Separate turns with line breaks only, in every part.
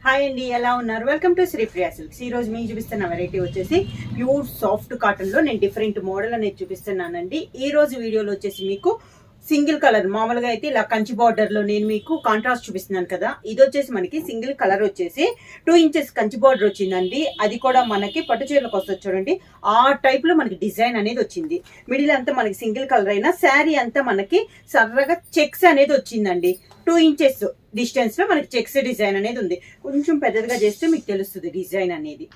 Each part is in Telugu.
హాయ్ అండి, ఎలా ఉన్నారు? Welcome to Sripriya silks. ఈ రోజు మీకు చూపిస్తున్న వెరైటీ వచ్చేసి ప్యూర్ సాఫ్ట్ కాటన్ లో నేను డిఫరెంట్ మోడల్ అనేది చూపిస్తున్నానండి. ఈ రోజు వీడియోలో వచ్చేసి మీకు సింగిల్ కలర్, మామూలుగా అయితే ఇలా కంచి బార్డర్ లో నేను మీకు కాంట్రాస్ట్ చూపిస్తున్నాను కదా, ఇది వచ్చేసి మనకి సింగిల్ కలర్ వచ్చేసి 2 ఇంచెస్ కంచి బార్డర్ వచ్చిందండి. అది కూడా మనకి పట్టు చీరలకు వస్తుంది చూడండి, ఆ టైప్ లో మనకి డిజైన్ అనేది వచ్చింది. మిడిల్ అంతా మనకి సింగిల్ కలర్ అయినా శారీ అంతా మనకి సర్రగా చెక్స్ అనేది వచ్చిందండి. 2 ఇంచెస్ డిస్టెన్స్ లో మనకి చెక్స్ డిజైన్ అనేది ఉంది. కొంచెం పెద్దదిగా చేస్తే మీకు తెలుస్తుంది డిజైన్ అనేది.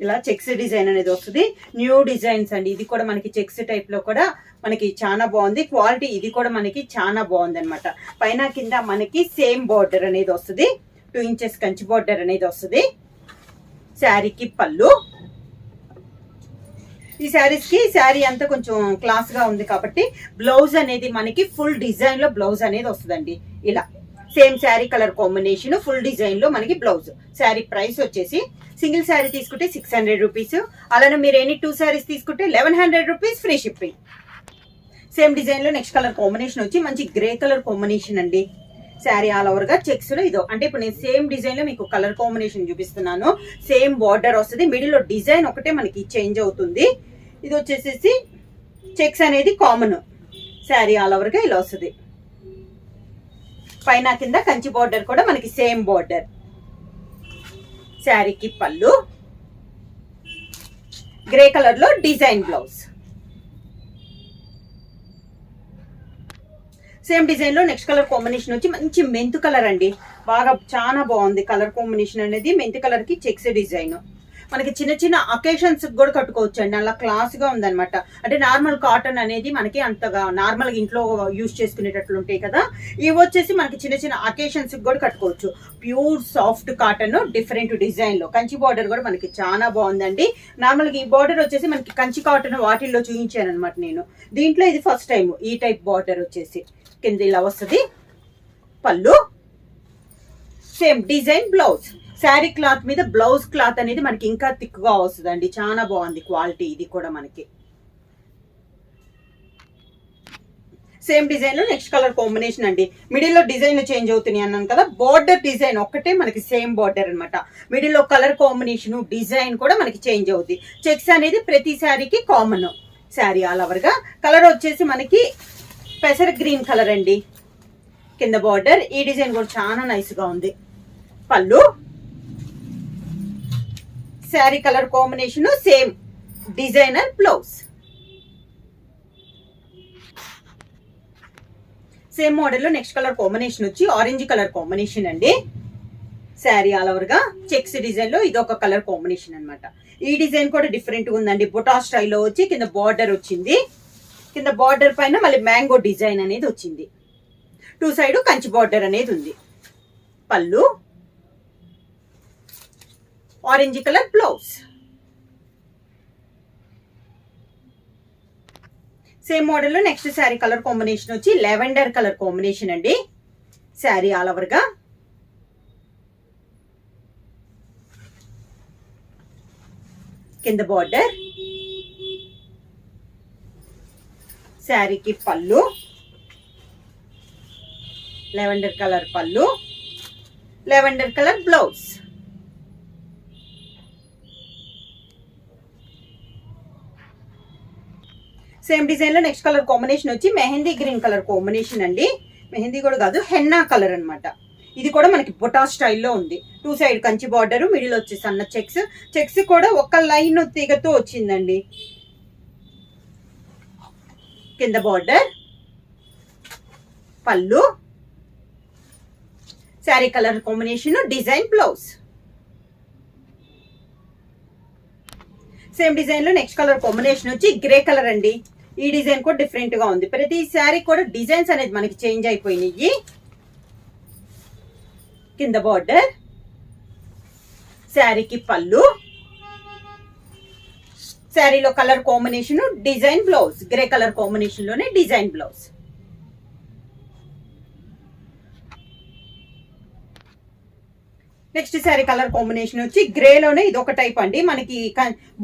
ఇలా చెక్స్ డిజైన్ అనేది వస్తుంది. న్యూ డిజైన్స్ అండి. ఇది కూడా మనకి చెక్స్ టైప్ లో కూడా మనకి చాలా బాగుంది. క్వాలిటీ ఇది కూడా మనకి చాలా బాగుంది అనమాట. పైన కింద మనకి సేమ్ బార్డర్ అనేది వస్తుంది. 2 ఇంచెస్ కంచి బార్డర్ అనేది వస్తుంది. శారీకి పళ్ళు. ఈ శారీస్ కి శారీ అంతా కొంచెం క్లాస్ గా ఉంది కాబట్టి బ్లౌజ్ అనేది మనకి ఫుల్ డిజైన్ లో బ్లౌజ్ అనేది వస్తుందండి. ఇలా same sari colour combination full design లో మనకి బ్లౌజ్. శారీ ప్రైస్ వచ్చేసి సింగిల్ శారీ తీసుకుంటే 600 రూపీస్, అలానే మీరు ఎనీ 2 శారీస్ తీసుకుంటే 1100 rupees free shipping. Same design లో నెక్స్ట్ కలర్ కాంబినేషన్ వచ్చి మంచి గ్రే కలర్ కాంబినేషన్ అండి. శారీ ఆల్ ఓవర్ గా చెక్స్ లో ఇదో, అంటే ఇప్పుడు నేను సేమ్ డిజైన్ లో మీకు కలర్ కాంబినేషన్ చూపిస్తున్నాను. సేమ్ బార్డర్ వస్తుంది, మిడిల్ లో డిజైన్ ఒకటే మనకి చేంజ్ అవుతుంది. ఇది వచ్చేసేసి చెక్స్ అనేది కామన్. శారీ ఆల్ ఓవర్ గా ఇలా వస్తుంది. పైన కింద కంచి బార్డర్ కూడా మనకి సేమ్ బార్డర్. శారీకి పళ్ళు. గ్రే కలర్ లో డిజైన్ బ్లౌజ్. సేమ్ డిజైన్ లో నెక్స్ట్ కలర్ కాంబినేషన్ వచ్చి మంచి మెంతు కలర్ అండి. బాగా చాలా బాగుంది కలర్ కాంబినేషన్ అనేది. మెంతు కలర్ కి చెక్స్ డిజైన్ మనకి చిన్న చిన్న అకేషన్స్ కూడా కట్టుకోవచ్చు అండి. అలా క్లాస్ గా ఉందన్నమాట. అంటే నార్మల్ కాటన్ అనేది మనకి అంతగా నార్మల్ గా ఇంట్లో యూజ్ చేసుకునేటట్లు ఉంటాయి కదా, ఇవి వచ్చేసి మనకి చిన్న చిన్న అకేషన్స్ కూడా కట్టుకోవచ్చు. Pure soft cotton different design లో కంచి బార్డర్ కూడా మనకి చాలా బాగుందండి. నార్మల్ గా ఈ బార్డర్ వచ్చేసి మనకి కంచి కాటన్ వాటిల్లో చూపించాను అనమాట నేను. దీంట్లో ఇది ఫస్ట్ టైం ఈ టైప్ బార్డర్ వచ్చేసి కింద ఇలా వస్తుంది. పళ్ళు. Same design blouse. Sari cloth మీద బ్లౌజ్ క్లాత్ అనేది మనకి ఇంకా థిక్ గా వస్తుందండి. చాలా బాగుంది క్వాలిటీ. ఇది కూడా మనకి సేమ్ డిజైన్ లో నెక్స్ట్ కలర్ కాంబినేషన్ అండి. మిడిల్ లో డిజైన్ చేంజ్ అవుతున్నాయి అన్నాను కదా, బార్డర్ డిజైన్ ఒక్కటే మనకి సేమ్ బార్డర్ అనమాట. మిడిల్ లో కలర్ కాంబినేషన్ డిజైన్ కూడా మనకి చేంజ్ అవుతుంది. చెక్స్ అనేది ప్రతి శారీకి కామన్. శారీ ఆల్ ఓవర్ గా కలర్ వచ్చేసి మనకి పెసర గ్రీన్ కలర్ అండి. కింద బార్డర్ ఈ డిజైన్ కూడా చాలా నైస్ గా ఉంది. పళ్ళు. Sari colour combination same designer blouse. Same model లో నెక్స్ట్ కలర్ కాంబినేషన్ వచ్చి ఆరెంజ్ కలర్ కాంబినేషన్ అండి. శారీ ఆల్ ఓవర్ గా చెక్స్ డిజైన్ లో ఇది ఒక కలర్ కాంబినేషన్ అనమాట. ఈ డిజైన్ కూడా డిఫరెంట్ గా ఉందండి. బుటా స్టైల్లో వచ్చి కింద బార్డర్ వచ్చింది. కింద బార్డర్ పైన మళ్ళీ మ్యాంగో డిజైన్ అనేది వచ్చింది. 2 సైడ్ కంచి బార్డర్ అనేది ఉంది. పళ్ళు. Orange colour blouse. Same model లో నెక్స్ట్ శారీ కలర్ కాంబినేషన్ వచ్చి లెవెండర్ కలర్ కాంబినేషన్ అండి. శారీ ఆల్ ఓవర్ గా కింద బార్డర్. శారీకి పళ్ళు. లెవెండర్ కలర్ పళ్ళు. Lavender colour blouse. Same design లో నెక్స్ట్ కలర్ కాంబినేషన్ వచ్చి మెహందీ గ్రీన్ కలర్ కాంబినేషన్ అండి. మెహందీ కూడా కాదు, హెన్నా కలర్ అనమాట. ఇది కూడా మనకి బుటా స్టైల్లో ఉంది. 2 సైడ్ కంచి బార్డర్, మిడిల్ వచ్చి సన్న చెక్స్. చెక్స్ కూడా ఒక లైన్ తీగతో వచ్చిందండి. కింద బార్డర్. పళ్ళు. Sari colour combination design blouse. Same design లో నెక్స్ట్ కలర్ కాంబినేషన్ వచ్చి గ్రే కలర్ అండి. ఈ డిజైన్ కూడా డిఫరెంట్ గా ఉంది. ప్రతి శారీ కూడా డిజైన్స్ అనేది మనకి చేంజ్ అయిపోయినాయి. కింద బార్డర్. శారీకి పళ్ళు. శారీలో colour combination design blouse. Grey colour combination లోనే design blouse. Next sari colour combination వచ్చి గ్రేలోనే ఇది ఒక టైప్ అండి. మనకి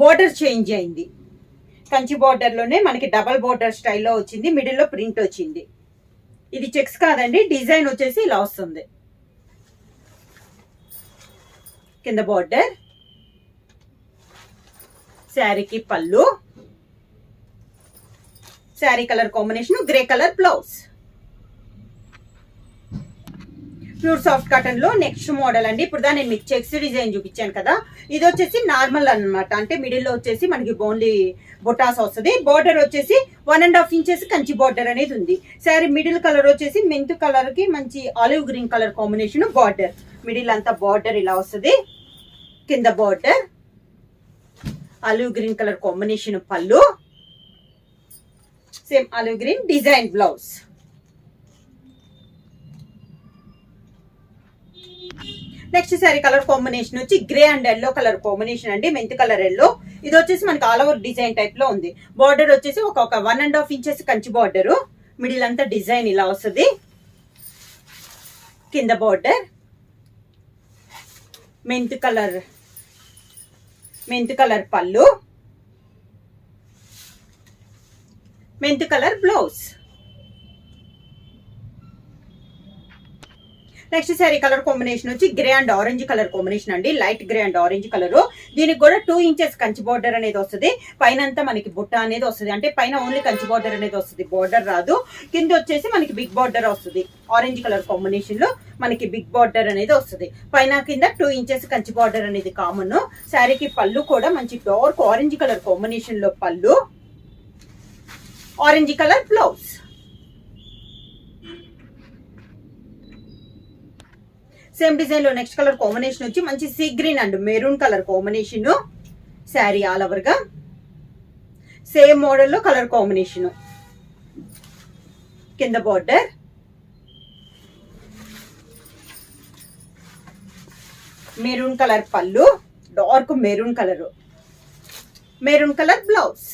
బోర్డర్ చేంజ్ అయింది. కంచి బోర్డర్ లోనే మనకి డబల్ బోర్డర్ స్టైల్లో వచ్చింది. మిడిల్ లో ప్రింట్ వచ్చింది. ఇది చెక్స్ కాదండి, డిజైన్ వచ్చేసి ఇలా వస్తుంది. కింద బార్డర్, శారీకి పళ్ళు, sari colour combination grey colour blouse. Pure soft cotton లో నెక్స్ట్ మోడల్ అండి. ఇప్పుడు దాన్ని నేను మీకు చెక్స్ డిజైన్ చూపించాను కదా, ఇది వచ్చేసి నార్మల్ అన్నమాట. అంటే మిడిల్ లో వచ్చేసి మనకి ఓన్లీ బొటాస్ వస్తుంది. బార్డర్ వచ్చేసి 1.5 ఇంచెస్ కంచి బార్డర్ అనేది ఉంది. శారీ మిడిల్ కలర్ వచ్చేసి మెంతు కలర్ కి మంచి olive green colour combination border. Middle అంతా బార్డర్ ఇలా వస్తుంది. కింద border, olive green colour combination పళ్ళు, same olive green design blouse. Next sari colour combination వచ్చి grey and yellow colour combination అండి. Mint colour yellow. ఇది వచ్చేసి మనకి ఆల్ ఓవర్ డిజైన్ టైప్ లో ఉంది. బార్డర్ వచ్చేసి ఒక 1.5 ఇంచెస్ కంచి బార్డర్. మిడిల్ అంతా డిజైన్ ఇలా వస్తుంది. కింద బార్డర్, మెంత్ కలర్ పళ్ళు, mint colour blouse. Next sari colour combination వచ్చి grey and orange colour combination అండి. Light grey and orange colour. దీనికి కూడా 2 ఇంచెస్ కంచి బార్డర్ అనేది వస్తుంది. పైన అంతా మనకి బుట్ట అనేది వస్తుంది. అంటే పైన ఓన్లీ కంచి బార్డర్ అనేది వస్తుంది, బార్డర్ రాదు. కింద వచ్చేసి మనకి బిగ్ బార్డర్ వస్తుంది. ఆరెంజ్ కలర్ కాంబినేషన్ లో మనకి బిగ్ బార్డర్ అనేది వస్తుంది. పైన కింద 2 ఇంచెస్ కంచి బార్డర్ అనేది కామన్. శారీకి పళ్ళు కూడా మంచి డార్క్ ఆరెంజ్ కలర్ కాంబినేషన్ లో పళ్ళు, orange colour blouse. Same design లో నెక్స్ట్ కలర్ కాంబినేషన్ వచ్చి మంచి sea green and maroon colour combination. Sari all over గా సేమ్ మోడల్ లో కలర్ కాంబినేషన్. కింద బార్డర్, మెరూన్ కలర్ పళ్ళు, dark maroon colour blouse.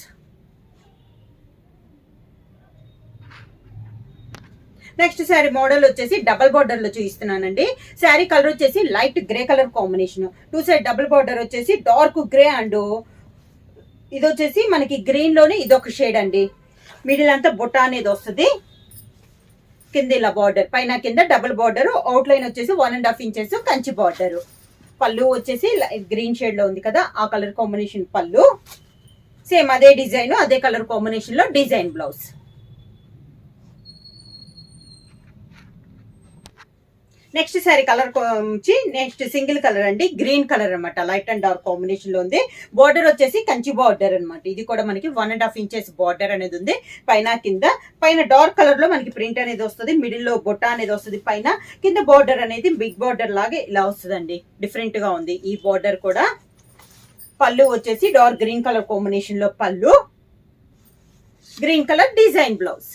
Next sari model వచ్చేసి డబల్ బార్డర్ లో చూపిస్తున్నానండి. శారీ కలర్ వచ్చేసి light grey colour combination. 2 side double border వచ్చేసి డార్క్ గ్రే అండ్ ఇది వచ్చేసి మనకి గ్రీన్ లోనే ఇదొక షేడ్ అండి. మిడిల్ అంతా బుట్ట అనేది వస్తుంది. కింద ఇలా బార్డర్, పైన కింద డబుల్ బార్డర్. అవుట్ లైన్ వచ్చేసి 1.5 ఇంచెస్ కంచి బార్డర్. పళ్ళు వచ్చేసి గ్రీన్ షేడ్ లో ఉంది కదా, ఆ కలర్ కాంబినేషన్ పళ్ళు. సేమ్ అదే డిజైన్, అదే కలర్ కాంబినేషన్ లో design blouse. Next sari colour వచ్చి నెక్స్ట్ సింగిల్ కలర్ అండి. గ్రీన్ కలర్ అనమాట. లైట్ అండ్ డార్క్ కాంబినేషన్ లో ఉంది. బార్డర్ వచ్చేసి కంచి బార్డర్ అనమాట. ఇది కూడా మనకి 1.5 ఇంచెస్ బార్డర్ అనేది ఉంది. పైన కింద, పైన డార్క్ కలర్ లో మనకి ప్రింట్ అనేది వస్తుంది. మిడిల్ లో బొట్ట అనేది వస్తుంది. పైన కింద బార్డర్ అనేది బిగ్ బార్డర్ లాగే ఇలా వస్తుందండి. డిఫరెంట్ గా ఉంది ఈ బార్డర్ కూడా. పళ్ళు వచ్చేసి డార్క్ గ్రీన్ కలర్ కాంబినేషన్ లో పళ్ళు, green colour design blouse.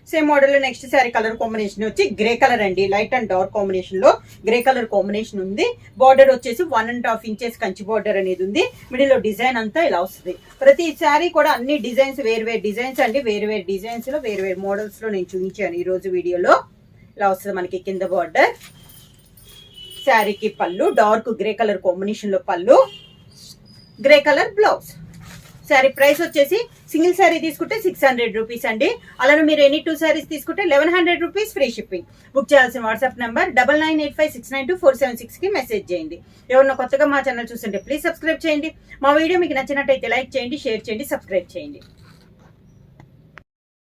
Same model లో నెక్స్ట్ శారీ కలర్ కాంబినేషన్ వచ్చి గ్రే కలర్ అండి. లైట్ అండ్ డార్క్ కాంబినేషన్ లో గ్రే కలర్ కాంబినేషన్ ఉంది. బార్డర్ వచ్చేసి 1.5 ఇంచెస్ కంచి బార్డర్ అనేది ఉంది. మిడిల్ లో డిజైన్ అంతా ఇలా వస్తుంది. ప్రతి శారీ కూడా అన్ని డిజైన్స్ వేరు డిజైన్స్ అండి. వేరు డిజైన్స్ లో వేరు మోడల్స్ లో నేను చూపించాను ఈ రోజు వీడియోలో. ఇలా వస్తుంది మనకి కింద బార్డర్. శారీకి పళ్ళు డార్క్ గ్రే కలర్ కాంబినేషన్ లో పళ్ళు, grey colour blouse. Sari price వచ్చేసి సింగిల్ శారీ తీసుకుంటే 600 రూపీస్ అండి. అలానే మీరు ఎనీ 2 శారీస్ తీసుకుంటే 1100 రూపీస్ ఫ్రీ షిప్పింగ్. బుక్ చేయాల్సిన వాట్సాప్ నెంబర్ 9985692476 కి మెసేజ్ చేయండి. ఎవరన్నా కొత్తగా మా ఛానల్ చూస్తుంటే ప్లీజ్ సబ్స్క్రైబ్ చేయండి. మా వీడియో మీకు నచ్చినట్టయితే లైక్ చేయండి, షేర్ చేయండి, సబ్స్క్రైబ్ చేయండి.